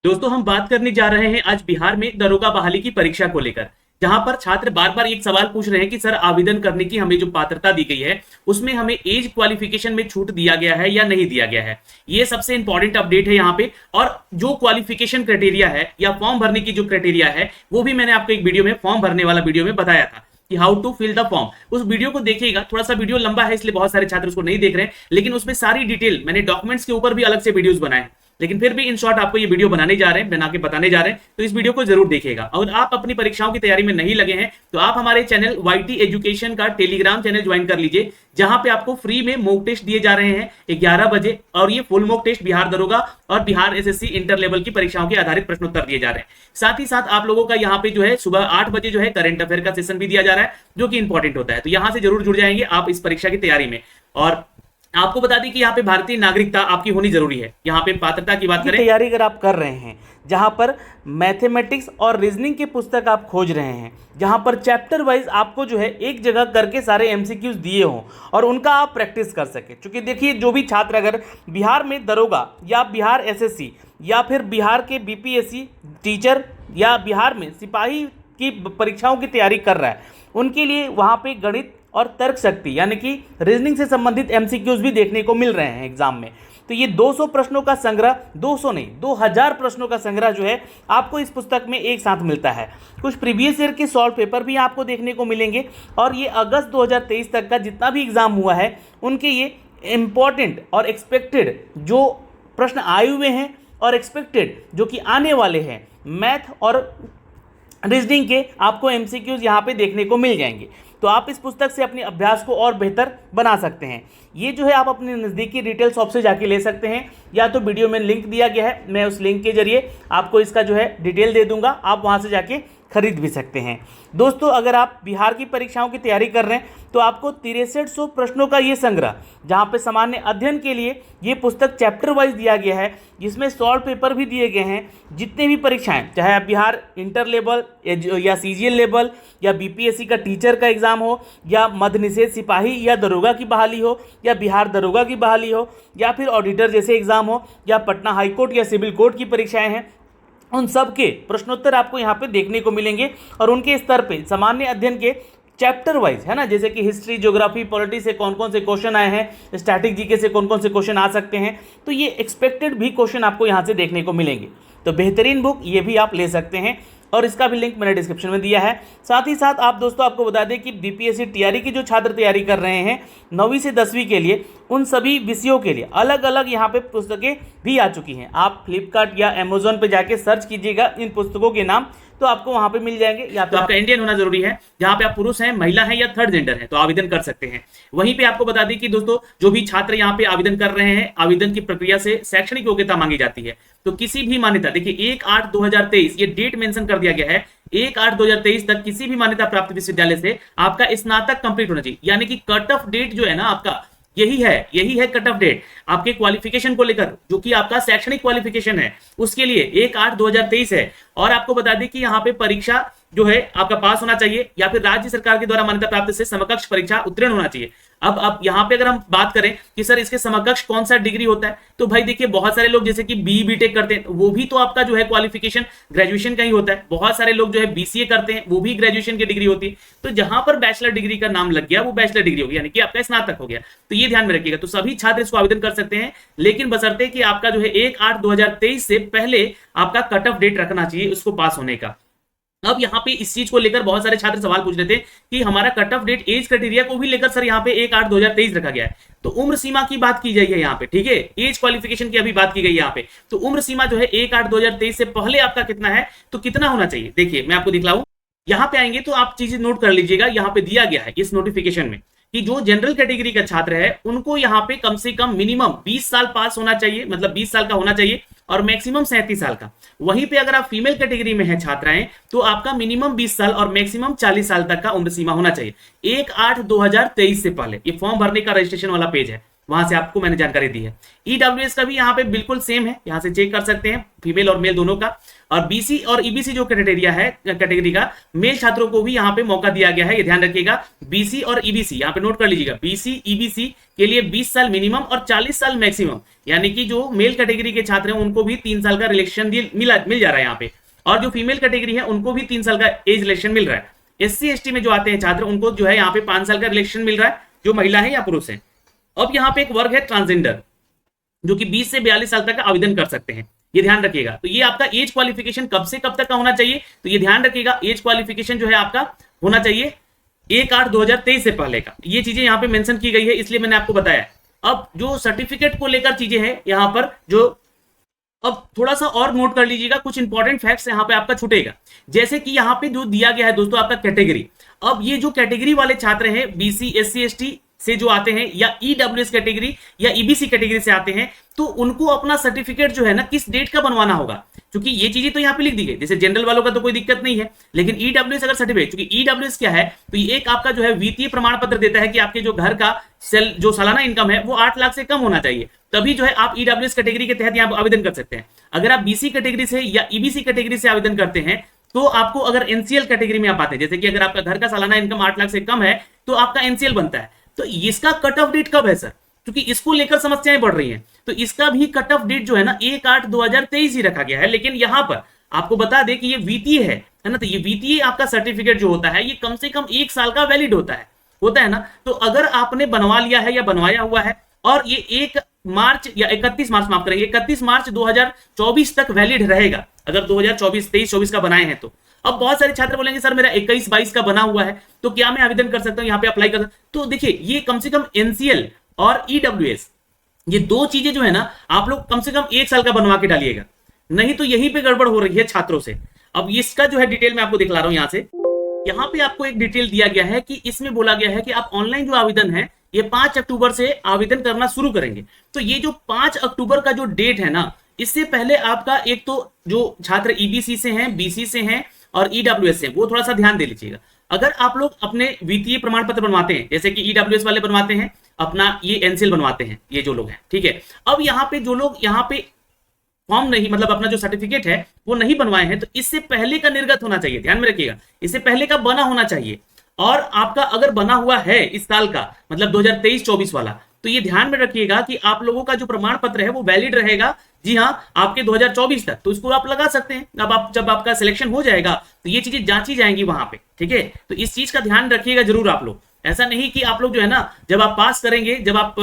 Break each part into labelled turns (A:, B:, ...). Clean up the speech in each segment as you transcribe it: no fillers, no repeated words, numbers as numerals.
A: दोस्तों हम बात करने जा रहे हैं आज बिहार में दरोगा बहाली की परीक्षा को लेकर। जहां पर छात्र बार बार एक सवाल पूछ रहे हैं कि सर आवेदन करने की हमें जो पात्रता दी गई है उसमें हमें एज क्वालिफिकेशन में छूट दिया गया है या नहीं दिया गया है। ये सबसे इंपॉर्टेंट अपडेट है यहाँ पे। और जो क्वालिफिकेशन क्राइटेरिया है या फॉर्म भरने की जो क्राइटेरिया है वो भी मैंने आपको एक वीडियो में, फॉर्म भरने वाला वीडियो में बताया था कि how to fill the form. उस वीडियो को देखिएगा, थोड़ा सा वीडियो लंबा है इसलिए बहुत सारे छात्र उसको नहीं देख रहे हैं, लेकिन उसमें सारी डिटेल मैंने डॉक्यूमेंट्स के ऊपर भी अलग से वीडियोस बनाए हैं। लेकिन फिर भी इन शॉर्ट आपको ये वीडियो बनाने जा रहे हैं, बना के बताने जा रहे हैं, तो इस वीडियो को जरूर देखिएगा। और आप अपनी परीक्षाओं की तैयारी में नहीं लगे हैं तो आप हमारे चैनल वाईटी एजुकेशन का टेलीग्राम चैनल ज्वाइन कर लीजिए, जहां पे आपको फ्री में मॉक टेस्ट दिए जा रहे हैं 11 बजे। और ये फुल मॉक टेस्ट बिहार दरोगा और बिहार एसएससी इंटर लेवल की परीक्षाओं के आधारित प्रश्नोत्तर दिए जा रहे हैं। साथ ही साथ आप लोगों का यहाँ पे जो है सुबह 8 बजे जो है करंट अफेयर का सेशन भी दिया जा रहा है, जो कि इंपॉर्टेंट होता है। तो यहां से जरूर जुड़ जाएंगे आप इस परीक्षा की तैयारी में। और आपको बता दें कि यहाँ पे भारतीय नागरिकता आपकी होनी जरूरी है। यहाँ पे पात्रता की बात करें,
B: तैयारी अगर आप कर रहे हैं जहां पर मैथमेटिक्स और रीजनिंग की पुस्तक आप खोज रहे हैं, जहां पर चैप्टर वाइज आपको जो है एक जगह करके सारे एमसीक्यूज दिए हों और उनका आप प्रैक्टिस कर सके। क्योंकि देखिए, जो भी छात्र अगर बिहार में दरोगा या बिहार एसएससी या फिर बिहार के बीपीएससी टीचर या बिहार में सिपाही की परीक्षाओं की तैयारी कर रहा है, उनके लिए वहाँ पे गणित और तर्क शक्ति यानी कि रीजनिंग से संबंधित एमसीक्यूज भी देखने को मिल रहे हैं एग्जाम में। तो ये 200 प्रश्नों का संग्रह, 200 नहीं 2000 प्रश्नों का संग्रह जो है आपको इस पुस्तक में एक साथ मिलता है। कुछ प्रीवियस ईयर के सॉल्व पेपर भी आपको देखने को मिलेंगे। और ये अगस्त 2023 तक का जितना भी एग्जाम हुआ है उनके ये इम्पॉर्टेंट और एक्सपेक्टेड जो प्रश्न आए हुए हैं और एक्सपेक्टेड जो कि आने वाले हैं मैथ और रीजनिंग के, आपको एमसीक्यूज यहाँ पे देखने को मिल जाएंगे। तो आप इस पुस्तक से अपने अभ्यास को और बेहतर बना सकते हैं। ये जो है आप अपने नज़दीकी रिटेल शॉप से जाके ले सकते हैं, या तो वीडियो में लिंक दिया गया है, मैं उस लिंक के जरिए आपको इसका जो है डिटेल दे दूंगा, आप वहाँ से जाके खरीद भी सकते हैं। दोस्तों, अगर आप बिहार की परीक्षाओं की तैयारी कर रहे हैं तो आपको 6300 प्रश्नों का ये संग्रह, जहाँ पे सामान्य अध्ययन के लिए ये पुस्तक चैप्टर वाइज दिया गया है, जिसमें सॉल्व पेपर भी दिए गए हैं। जितने भी परीक्षाएं, चाहे आप बिहार इंटर लेवल या सीजीएल लेवल या बीपीएससी का टीचर का एग्जाम हो, या मध्य निषेध सिपाही या दरोगा की बहाली हो, या बिहार दरोगा की बहाली हो, या फिर ऑडिटर जैसे एग्जाम हो, या पटना हाईकोर्ट या सिविल कोर्ट की परीक्षाएं हैं, उन सब के प्रश्नोत्तर आपको यहाँ पे देखने को मिलेंगे। और उनके स्तर पे सामान्य अध्ययन के चैप्टर वाइज है ना, जैसे कि हिस्ट्री, ज्योग्राफी, पॉलिटी से कौन कौन से क्वेश्चन आए हैं, स्टैटिक जीके से कौन कौन से क्वेश्चन आ सकते हैं, तो ये एक्सपेक्टेड भी क्वेश्चन आपको यहाँ से देखने को मिलेंगे। तो बेहतरीन बुक ये भी आप ले सकते हैं और इसका भी लिंक मैंने डिस्क्रिप्शन में दिया है। साथ ही साथ आप दोस्तों, आपको बता दें कि बीपीएससी टीआरई की जो छात्र तैयारी कर रहे हैं 9वीं से 10वीं के लिए, उन सभी विषयों के लिए अलग अलग यहाँ पे पुस्तकें भी आ चुकी हैं। आप फ्लिपकार्ट या अमेजोन पे जाके सर्च कीजिएगा इन पुस्तकों के नाम, तो आपको वहां पे मिल जाएंगे। या
A: तो आपका इंडियन होना जरूरी है, जहां पे आप पुरुष हैं, महिला हैं या थर्ड जेंडर हैं तो आवेदन कर सकते हैं। वहीं पे आपको बता दें कि दोस्तों, जो भी छात्र यहाँ पे आवेदन कर रहे हैं, आवेदन की प्रक्रिया से शैक्षणिक योग्यता मांगी जाती है। तो किसी भी मान्यता, देखिए 1/8/2023 ये डेट मेंशन कर दिया गया है, 1/8/2023 तक किसी भी मान्यता प्राप्त विश्वविद्यालय से आपका स्नातक कंप्लीट होना चाहिए। यानी कि कट ऑफ डेट जो है ना आपका, यही है कट ऑफ डेट आपके क्वालिफिकेशन को लेकर, जो कि आपका शैक्षणिक क्वालिफिकेशन है उसके लिए 1/8/2023 है। और आपको बता दें कि यहाँ पे परीक्षा जो है आपका पास होना चाहिए या फिर राज्य सरकार के द्वारा मान्यता प्राप्त से समकक्ष परीक्षा उत्तीर्ण होना चाहिए। अब यहाँ पे अगर हम बात करें कि सर इसके समकक्ष कौन सा डिग्री होता है, तो भाई देखिए, बहुत सारे लोग जैसे कि बी बीटेक करते हैं, वो भी तो आपका जो है क्वालिफिकेशन ग्रेजुएशन का ही होता है। बहुत सारे लोग जो है बीसीए करते हैं, वो भी ग्रेजुएशन की डिग्री होती है। तो जहां पर बैचलर डिग्री का नाम लग गया वो बैचलर डिग्री होगी, यानी कि आपका स्नातक हो गया। तो ये ध्यान में रखिएगा। तो सभी छात्र इसको आवेदन कर सकते हैं, लेकिन बशर्ते कि आपका जो है 1/8/2023 से पहले आपका कट ऑफ डेट रखना चाहिए उसको पास होने का। अब यहाँ पे इस चीज को लेकर बहुत सारे छात्र सवाल पूछ रहे थे कि हमारा cut off date age criteria को भी लेकर सर यहाँ पे 1/8/2023 रखा गया है। तो उम्र सीमा की बात की गई है यहाँ पे, ठीक है, एज क्वालिफिकेशन की अभी बात की गई है यहाँ पे। तो उम्र सीमा जो है 1/8/2023 से पहले आपका कितना है, तो कितना होना चाहिए, देखिए मैं आपको दिखलाऊं। यहाँ पे आएंगे तो आप चीजें नोट कर लीजिएगा। यहाँ पे दिया गया है इस नोटिफिकेशन में कि जो जनरल कैटेगरी का छात्र है उनको यहाँ पे कम से कम मिनिमम 20 साल पास होना चाहिए, मतलब 20 साल का होना चाहिए, और मैक्सिमम 37 साल का। वहीं पे अगर आप फीमेल कैटेगरी में हैं छात्राएं, तो आपका मिनिमम 20 साल और मैक्सिमम 40 साल तक का उम्र सीमा होना चाहिए 1/8/2023 से पहले। ये फॉर्म भरने का रजिस्ट्रेशन वाला पेज है, वहां से आपको मैंने जानकारी दी है। ईडब्ल्यूएस का भी यहाँ पे बिल्कुल सेम है, यहाँ से चेक कर सकते हैं फीमेल और मेल दोनों का। और बीसी और ईबीसी जो क्राइटेरिया है कैटेगरी का, मेल छात्रों को भी यहाँ पे मौका दिया गया है, ये ध्यान रखिएगा। बीसी और ईबीसी यहाँ पे नोट कर लीजिएगा, बीसी ईबीसी के लिए 20 साल मिनिमम और 40 साल मैक्सिमम, यानी कि जो मेल कैटेगरी के छात्र हैं उनको भी 3 साल का रिलेक्शन मिल जा रहा है यहाँ पे, और जो फीमेल कैटेगरी है उनको भी 3 साल का एज रिलेक्शन मिल रहा है। एससी एसटी में जो आते हैं छात्र उनको जो है यहाँ पे 5 साल का रिलेक्शन मिल रहा है, जो महिला है या पुरुष है। अब यहाँ पे एक वर्ग है ट्रांसजेंडर, जो कि 20 से 42 साल तक का आवेदन कर सकते हैं, ये ध्यान रखिएगा। तो ये आपका एज क्वालिफिकेशन कब से कब तक का होना चाहिए, तो ये ध्यान रखिएगा, एज क्वालिफिकेशन जो है आपका होना चाहिए 1/8/2023 से पहले का। ये चीजें यहाँ पे मेंशन की गई है, इसलिए मैंने आपको बताया। अब जो सर्टिफिकेट को लेकर चीजें हैं यहाँ पर, जो अब थोड़ा सा और नोट कर लीजिएगा, कुछ इंपॉर्टेंट फैक्ट्स यहाँ पे आपका छूटेगा। जैसे कि यहाँ पे जो दिया गया है दोस्तों आपका कैटेगरी, अब ये जो कैटेगरी वाले छात्र हैं बीसी एससी एसटी से जो आते हैं, या ईडब्ल्यूएस कैटेगरी या ईबीसी कैटेगरी से आते हैं, तो उनको अपना सर्टिफिकेट जो है ना किस डेट का बनवाना होगा, क्योंकि ये चीजें तो यहाँ पे लिख दी गई। जैसे जनरल वालों का तो कोई दिक्कत नहीं है, लेकिन ईडब्ल्यूएस अगर सर्टिफिकेट, क्योंकि ईडब्ल्यूएस क्या है, तो ये एक आपका जो है वित्तीय प्रमाण पत्र देता है कि आपके जो घर का जो सालाना इनकम है वो 8 लाख से कम होना चाहिए, तभी जो है आप ईडब्ल्यूएस कैटेगरी के तहत यहाँ आवेदन कर सकते हैं। अगर आप बीसी कैटेगरी से या ईबीसी कैटेगरी से आवेदन करते हैं, तो आपको अगर एनसीएल कैटेगरी में आप आते हैं, जैसे कि अगर आपका घर का सालाना इनकम 8 लाख से कम है, तो आपका एनसीएल बनता है। तो इसका कट ऑफ डेट कब है सर, क्योंकि इसको लेकर समस्याएं बढ़ रही हैं, तो इसका भी कट ऑफ डेट जो है ना 1/8/2023 ही रखा गया है। लेकिन यहां पर आपको बता दें कि ये वित्तीय है ना, तो ये वित्तीय आपका सर्टिफिकेट जो होता है ये कम से कम 1 साल का वैलिड होता है ना। तो अगर आपने बनवा लिया है या बनवाया हुआ है और ये 1 मार्च या 31 मार्च माफ करेंगे 31 मार्च 2024 तक वैलिड रहेगा, अगर 2023-24 का बनाए हैं तो। अब बहुत सारे छात्र बोलेंगे सर मेरा 21-22 का बना हुआ है, तो क्या मैं आवेदन कर सकता हूं, यहाँ पे अप्लाई कर सकता हूं? तो देखिए ये कम से कम एनसीएल और ईडब्ल्यूएस, ये दो चीजें जो है ना आप लोग कम से कम 1 साल का बनवा के डालिएगा, नहीं तो यहीं पे गड़बड़ हो रही है छात्रों से। अब इसका जो है डिटेल मैं आपको दिखला रहा हूं यहाँ से। यहाँ पे आपको एक डिटेल दिया गया है कि इसमें बोला गया है कि आप ऑनलाइन जो आवेदन है ये 5 अक्टूबर से आवेदन करना शुरू करेंगे। तो ये जो 5 अक्टूबर का जो डेट है ना, इससे पहले आपका एक तो जो छात्र ईबीसी से हैं, बीसी से हैं और ईडब्ल्यूएस से, वो थोड़ा सा ध्यान दे लीजिएगा। अगर आप लोग अपने वित्तीय प्रमाण पत्र बनवाते हैं, जैसे कि ईडब्ल्यूएस वाले बनवाते हैं अपना, ये एनसीएल बनवाते हैं, ये जो लोग हैं, ठीक है। अब यहाँ पे जो लोग यहाँ पे फॉर्म नहीं, मतलब अपना जो सर्टिफिकेट है वो नहीं बनवाए हैं, तो इससे पहले का निर्गत होना चाहिए, ध्यान में रखिएगा, इससे पहले का बना होना चाहिए। और आपका अगर बना हुआ है इस साल का, मतलब 2023-24 वाला, तो ये ध्यान में रखिएगा कि आप लोगों का जो प्रमाण पत्र है वो वैलिड रहेगा, जी हाँ, आपके 2024 तक। तो इसको आप लगा सकते हैं। अब आप जब आपका सिलेक्शन हो जाएगा तो ये चीजें जांची जाएंगी वहां पे, ठीक है। तो इस चीज का ध्यान रखिएगा जरूर आप लोग। ऐसा नहीं कि आप लोग जो है ना जब आप पास करेंगे, जब आप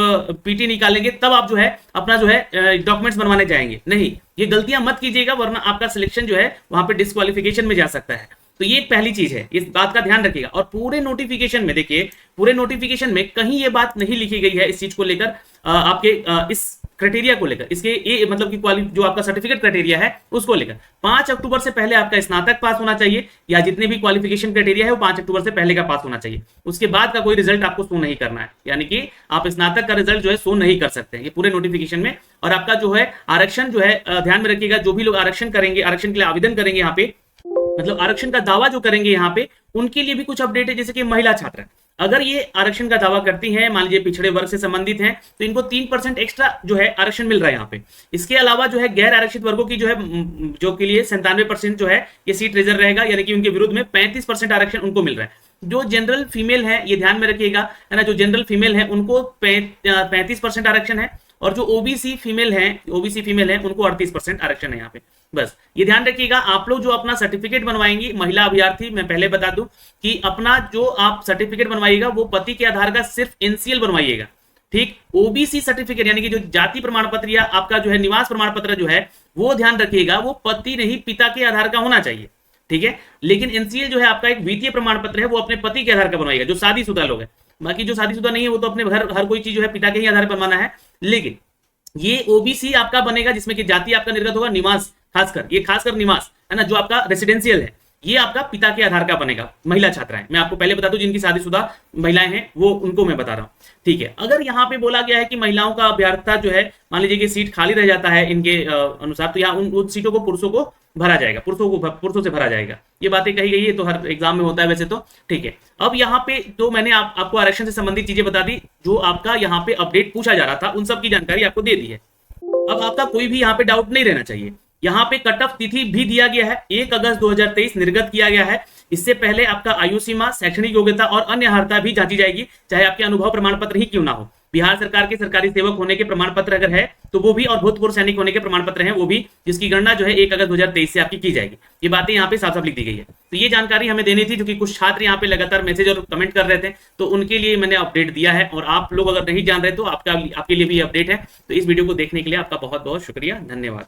A: पीटी निकालेंगे, तब आप जो है अपना जो है डॉक्यूमेंट्स बनवाने जाएंगे, नहीं, ये गलतियां मत कीजिएगा, वरना आपका सिलेक्शन जो है वहां पे डिस्क्वालिफिकेशन में जा सकता है। तो ये पहली चीज है, इस बात का ध्यान रखिएगा। और पूरे नोटिफिकेशन में देखिए, पूरे नोटिफिकेशन में कहीं ये बात नहीं लिखी गई है इस चीज को लेकर, आपके इस क्राइटेरिया को लेकर, इसके ये मतलब कि जो आपका सर्टिफिकेट क्राइटेरिया है उसको लेकर 5 अक्टूबर से पहले आपका स्नातक पास होना चाहिए, या जितने भी क्वालिफिकेशन क्राइटेरिया है वो 5 अक्टूबर से पहले का पास होना चाहिए। उसके बाद का कोई रिजल्ट आपको शो नहीं करना है, यानी कि आप स्नातक का रिजल्ट जो है शो नहीं कर सकते हैं, ये पूरे नोटिफिकेशन में। और आपका जो है आरक्षण जो है, ध्यान में रखिएगा, जो भी लोग आरक्षण करेंगे, आरक्षण के लिए आवेदन करेंगे यहाँ पे, मतलब आरक्षण का दावा जो करेंगे यहाँ पे, उनके लिए भी कुछ अपडेट है। जैसे कि महिला छात्र अगर ये आरक्षण का दावा करती हैं, मान लीजिए पिछड़े वर्ग से संबंधित हैं, तो इनको 3% एक्स्ट्रा जो है आरक्षण मिल रहा है यहाँ पे। इसके अलावा जो है गैर आरक्षित वर्गों की जो है, जो के लिए 97% जो है ये सीट रिजर्व रहेगा, यानी कि उनके विरुद्ध में 35% आरक्षण उनको मिल रहा है। जो जनरल फीमेल है, ये ध्यान में रखिएगा, है ना, जो जनरल फीमेल है उनको 35% आरक्षण है, और जो ओबीसी फीमेल है उनको 38% आरक्षण है यहाँ पे। बस ये ध्यान रखिएगा। आप लोग जो अपना सर्टिफिकेट बनवाएंगी, महिला अभ्यर्थी, मैं पहले बता दूं कि अपना जो आप सर्टिफिकेट बनवाइएगा वो पति के आधार का सिर्फ एनसीएल बनवाइएगा, ठीक। ओबीसी सर्टिफिकेट यानी कि जो जाति प्रमाण पत्र या आपका जो है निवास प्रमाण पत्र जो है, वो ध्यान रखिएगा वो पति नहीं पिता के आधार का होना चाहिए, ठीक है। लेकिन एनसीएल जो है आपका एक वित्तीय प्रमाण पत्र है, वो अपने पति के आधार का बनवाइएगा, जो शादीशुदा लोग है। बाकी जो शादीशुदा नहीं है वो तो अपने हर कोई चीज जो है पिता के ही आधार पर बनवाना है। लेकिन ये ओबीसी आपका बनेगा जिसमें कि जाति आपका निर्गत होगा, निवास खासकर, ये खासकर निवास है ना, जो आपका रेसिडेंशियल है, ये आपका पिता के आधार का बनेगा, महिला छात्राएं। मैं आपको पहले बता दूं, जिनकी शादीशुदा महिलाएं हैं वो उनको मैं बता रहा हूं, ठीक है। अगर यहाँ पे बोला गया है कि महिलाओं का अभ्यर्थता जो है, मान लीजिए कि सीट खाली रह जाता है इनके अनुसार, तो यहाँ उन सीटों को पुरुषों को भरा जाएगा, पुरुषों से भरा जाएगा। ये बातें कही गई है, तो हर एग्जाम में होता है वैसे तो, ठीक है। अब यहाँ पे तो मैंने आपको आरक्षण से संबंधित चीजें बता दी, जो आपका यहाँ पे अपडेट पूछा जा रहा था उन सब की जानकारी आपको दे दी है। अब आपका कोई भी यहाँ पे डाउट नहीं रहना चाहिए। यहाँ पे कट ऑफ तिथि भी दिया गया है, 1 अगस्त 2023 निर्गत किया गया है। इससे पहले आपका आयु सीमा, शैक्षणिक योग्यता और अन्य अर्हता भी जांची जाएगी, चाहे आपके अनुभव प्रमाण पत्र ही क्यों ना हो। बिहार सरकार के सरकारी सेवक होने के प्रमाण पत्र अगर है तो वो भी, और भूतपूर्व सैनिक होने के प्रमाण पत्र हैं वो भी, जिसकी गणना जो है 1 अगस्त 2023 से आपकी की जाएगी। ये बातें यहाँ पे साफ साफ लिख दी गई है। तो ये जानकारी हमें देनी थी, जो कि कुछ छात्र यहाँ पे लगातार मैसेज और कमेंट कर रहे थे, तो उनके लिए मैंने अपडेट दिया है। और आप लोग अगर नहीं जान रहे तो आपके लिए भी अपडेट है। तो इस वीडियो को देखने के लिए आपका बहुत बहुत शुक्रिया, धन्यवाद।